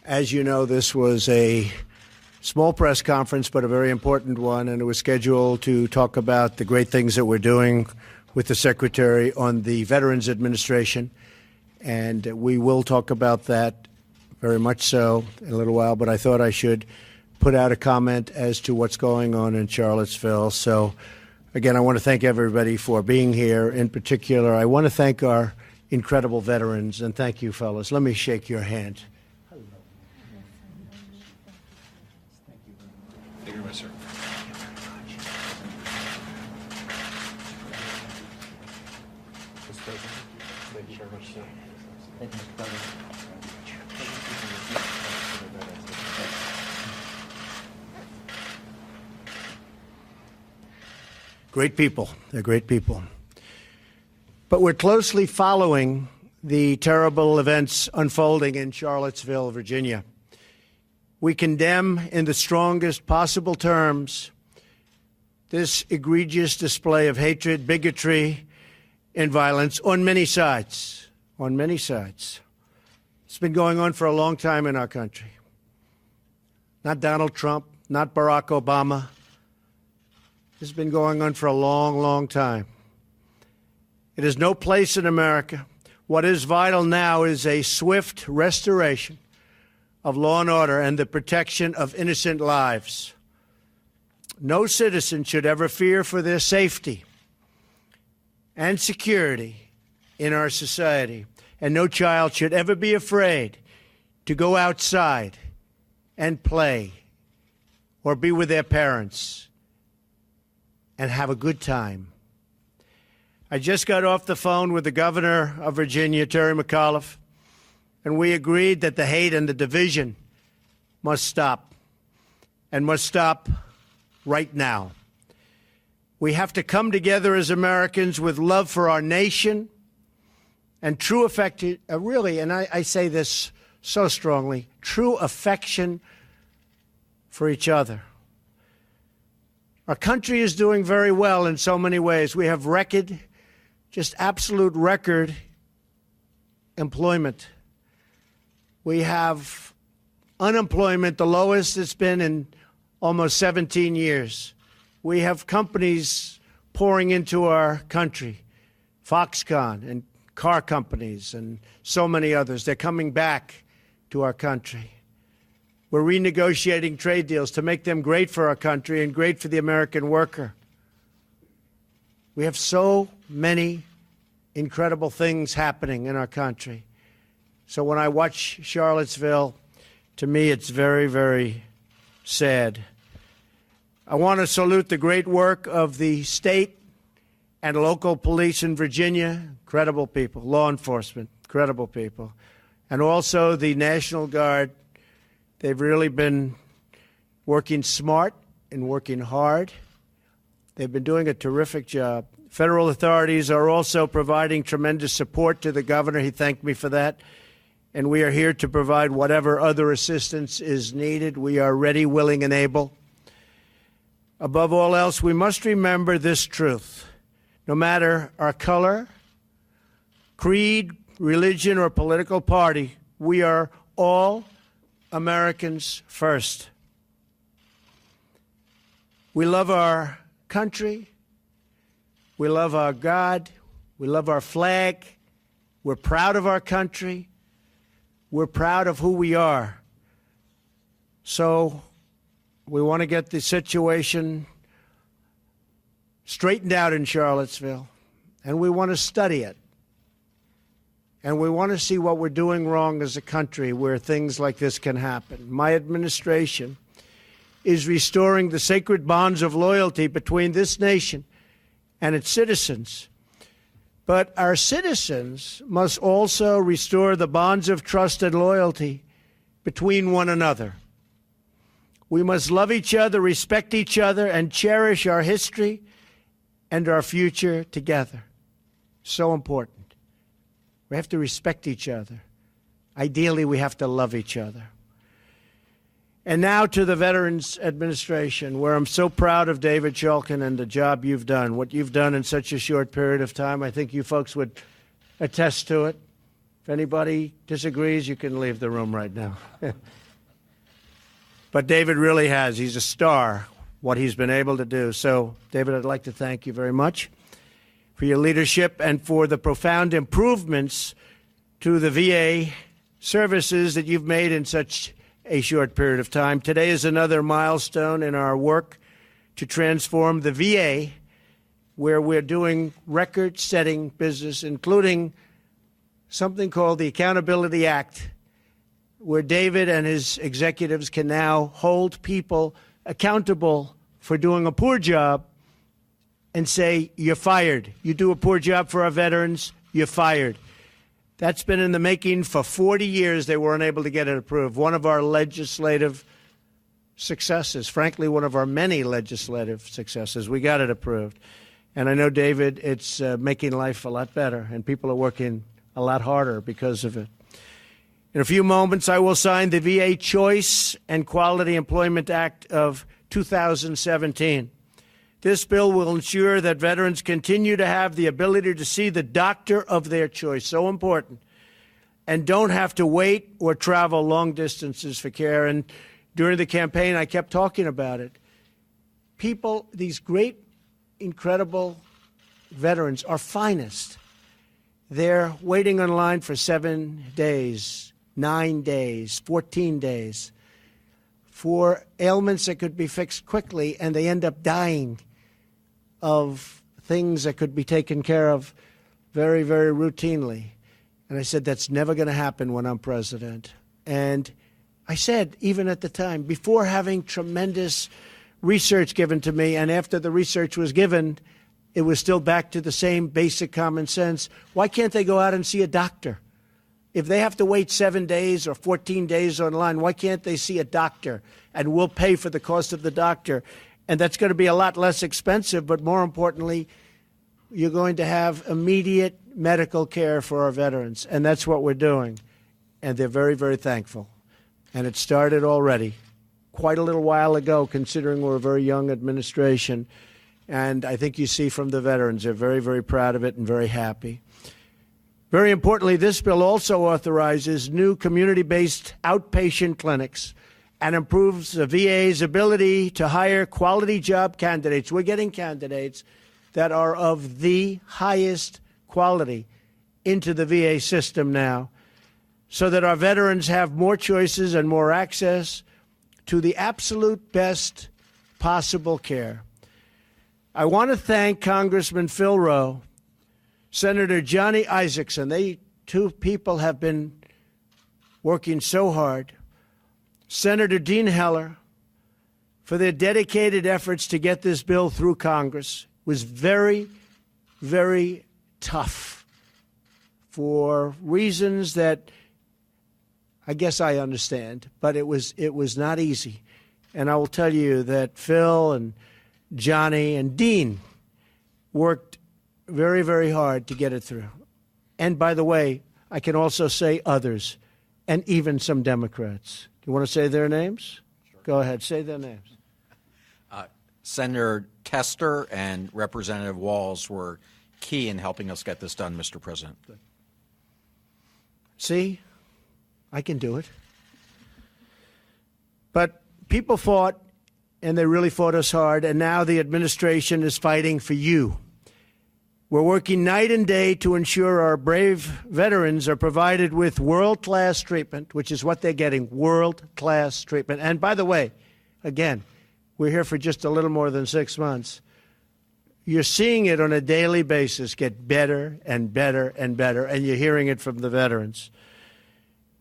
As you know, this was a small press conference, but a very important one, and it was scheduled to talk about the great things that we're doing with the Secretary on the Veterans Administration, and we will talk about that very much so in a little while, but I thought I should put out a comment as to what's going on in Charlottesville. So, again, I want to thank everybody for being here. In particular, I want to thank our incredible veterans, and thank you, fellas. Let me shake your hand. Thank you very much, sir. Mr. President, thank you very much, sir. Thank you, Mr. President. Great people. They're great people. But we're closely following the terrible events unfolding in Charlottesville, Virginia. We condemn in the strongest possible terms this egregious display of hatred, bigotry, and violence on many sides. On many sides. It's been going on for a long time in our country. Not Donald Trump, not Barack Obama. It's been going on for a long, long time. It has no place in America. What is vital now is a swift restoration of law and order and the protection of innocent lives. No citizen should ever fear for their safety and security in our society, and no child should ever be afraid to go outside and play or be with their parents and have a good time. I just got off the phone with the governor of Virginia, Terry McAuliffe, and we agreed that the hate and the division must stop, and must stop right now. We have to come together as Americans with love for our nation and true affection, really, and I say this so strongly, true affection for each other. Our country is doing very well in so many ways. We have record, just absolute record employment. We have unemployment, the lowest it's been in almost 17 years. We have companies pouring into our country, Foxconn and car companies and so many others. They're coming back to our country. We're renegotiating trade deals to make them great for our country and great for the American worker. We have so many incredible things happening in our country. So when I watch Charlottesville, to me it's very, very sad. I want to salute the great work of the state and local police in Virginia, incredible people, law enforcement, incredible people, and also the National Guard. They've really been working smart and working hard. They've been doing a terrific job. Federal authorities are also providing tremendous support to the governor. He thanked me for that. And we are here to provide whatever other assistance is needed. We are ready, willing, and able. Above all else, we must remember this truth. No matter our color, creed, religion, or political party, we are all Americans first. We love our country. We love our God. We love our flag. We're proud of our country. We're proud of who we are. So we want to get the situation straightened out in Charlottesville, and we want to study it. And we want to see what we're doing wrong as a country where things like this can happen. My administration is restoring the sacred bonds of loyalty between this nation and its citizens. But our citizens must also restore the bonds of trust and loyalty between one another. We must love each other, respect each other, and cherish our history and our future together. So important. We have to respect each other. Ideally, we have to love each other. And now to the Veterans Administration, where I'm so proud of David Shulkin and the job you've done, what you've done in such a short period of time. I think you folks would attest to it. If anybody disagrees, you can leave the room right now. But David really has. He's a star, what he's been able to do. So, David, I'd like to thank you very much for your leadership and for the profound improvements to the VA services that you've made in such a short period of time. Today is another milestone in our work to transform the VA, where we're doing record-setting business, including something called the Accountability Act, where David and his executives can now hold people accountable for doing a poor job and say, you're fired. You do a poor job for our veterans, you're fired. That's been in the making for 40 years. They weren't able to get it approved. One of our legislative successes, frankly, one of our many legislative successes. We got it approved. And I know, David, it's making life a lot better, and people are working a lot harder because of it. In a few moments, I will sign the VA Choice and Quality Employment Act of 2017. This bill will ensure that veterans continue to have the ability to see the doctor of their choice, so important, and don't have to wait or travel long distances for care. And during the campaign, I kept talking about it. People, these great, incredible veterans, our finest, they're waiting online for 7 days, 9 days, 14 days for ailments that could be fixed quickly, and they end up dying of things that could be taken care of very, very routinely. And I said, that's never going to happen when I'm president. And I said, even at the time, before having tremendous research given to me, and after the research was given, it was still back to the same basic common sense. Why can't they go out and see a doctor? If they have to wait 7 days or 14 days online, why can't they see a doctor? And we'll pay for the cost of the doctor. And that's going to be a lot less expensive, but more importantly, you're going to have immediate medical care for our veterans. And that's what we're doing. And they're very, very thankful. And it started already, quite a little while ago, considering we're a very young administration. And I think you see from the veterans, they're very, very proud of it and very happy. Very importantly, this bill also authorizes new community-based outpatient clinics and improves the VA's ability to hire quality job candidates. We're getting candidates that are of the highest quality into the VA system now, so that our veterans have more choices and more access to the absolute best possible care. I want to thank Congressman Phil Rowe, Senator Johnny Isakson. They two people have been working so hard. Senator Dean Heller, for their dedicated efforts to get this bill through Congress. It was very, very tough for reasons that I guess I understand, but it was not easy. And I will tell you that Phil and Johnny and Dean worked very, very hard to get it through. And by the way, I can also say others, and even some Democrats. You want to say their names? Sure. Go ahead, say their names. Senator Tester and Representative Walz were key in helping us get this done, Mr. President. See, I can do it. But people fought, and they really fought us hard, and now the administration is fighting for you. We're working night and day to ensure our brave veterans are provided with world-class treatment, which is what they're getting, world-class treatment. And by the way, again, we're here for just a little more than 6 months. You're seeing it on a daily basis get better and better and better, and you're hearing it from the veterans.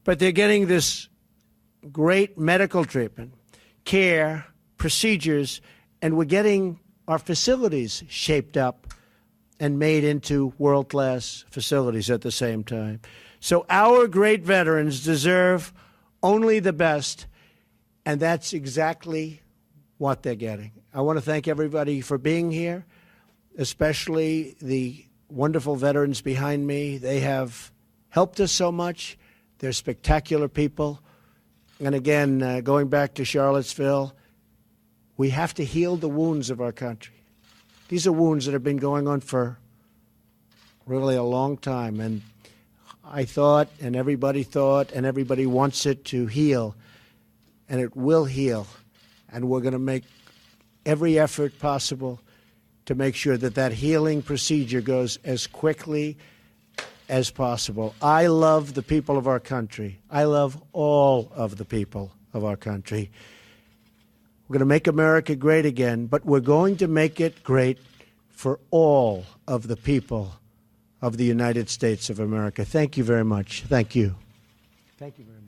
But they're getting this great medical treatment, care, procedures, and we're getting our facilities shaped up and made into world-class facilities at the same time. So our great veterans deserve only the best, and that's exactly what they're getting. I want to thank everybody for being here, especially the wonderful veterans behind me. They have helped us so much. They're spectacular people. And again, going back to Charlottesville, we have to heal the wounds of our country. These are wounds that have been going on for really a long time. And I thought, and everybody wants it to heal, and it will heal. And we're going to make every effort possible to make sure that that healing procedure goes as quickly as possible. I love the people of our country. I love all of the people of our country. We're going to make America great again, but we're going to make it great for all of the people of the United States of America. Thank you very much. Thank you. Thank you very much.